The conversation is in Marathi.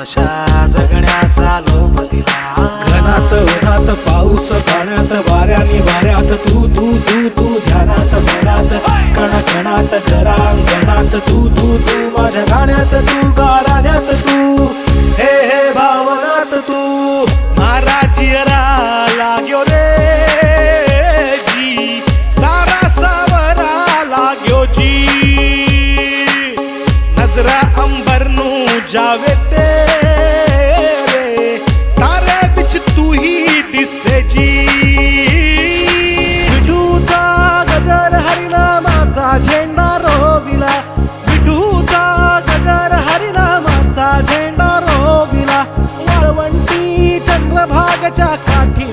अशा जगण्याचा लोभ दिला. घनात उन्हात पाऊस पाण्यात वाऱ्याने वाऱ्यात तू तू तू तू ध्यानात मनात कण कणात घरांगणात तू तू तू माझ्या गाण्यात तू गाण्यात तू हे हे भावनात तू. मारा चिरा लाग्यो रे जी सारा सावरा लाग्यो जी नजरा अंबर नू जावे तेरे तारे बिच तू ही दिसे जी. विठूचा गजर हरिनामाचा झेंडा रोविला विठूचा गजर हरिनामाचा झेंडा रोविला वाळवंटी चंद्रभागच्या काठी